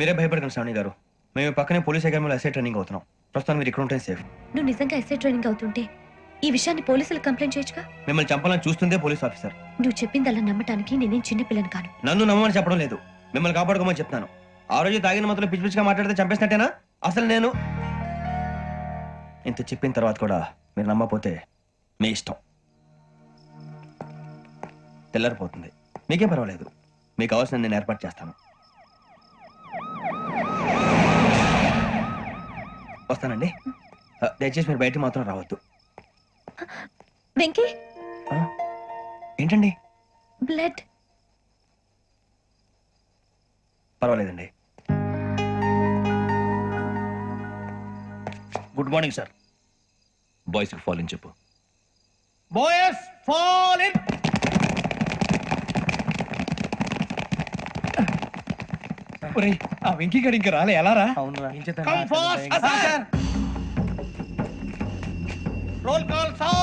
మీరే భయపడకండి శ్రావణి గారు. మేము పక్కనే పోలీస్ అకాడమీలో ఎస్ఐ ట్రైనింగ్ అవుతున్నాం. ప్రస్తుతం మీరు ఇక్కడ ఉంటే సేఫ్. నువ్వు నిజంగా ఎస్ఐ ట్రైనింగ్ అవుతుంటే ఈ విషయాన్ని పోలీసులకు కంప్లైంట్ చేయొచ్చుగా. మిమ్మల్ని చంపాలని చూస్తుందే పోలీస్ ఆఫీసర్. నువ్వు చెప్పిందల్లా నమ్మటానికి నేనేం చిన్నపిల్లని కాను. నన్ను నమ్మమని చెప్పడం లేదు, మిమ్మల్ని కాపాడుకోమని చెప్తాను. ఆ రోజు తాగిన మొత్తంలో పిచ్చి పిచ్చిగా మాట్లాడితే చంపేసినట్టేనా? అసలు నేను ఇంత చెప్పిన తర్వాత కూడా మీరు నమ్మపోతే మీ ఇష్టం. తెల్లారిపోతుంది, మీకే పర్వాలేదు. మీకు కావాల్సిన నేను ఏర్పాటు చేస్తాను. వస్తానండి. దయచేసి మీరు బయట మాత్రం రావద్దు. వెంకీ, ఏంటండి? బ్లడ్. పర్వాలేదండి. Good morning sir. బాయ్స్ కి ఫాల్ ఇన్ చెప్పు. Boys fall in. ఆ వెంకీ గడి ఇంకా రాలే, ఎలా రా? Roll call sir.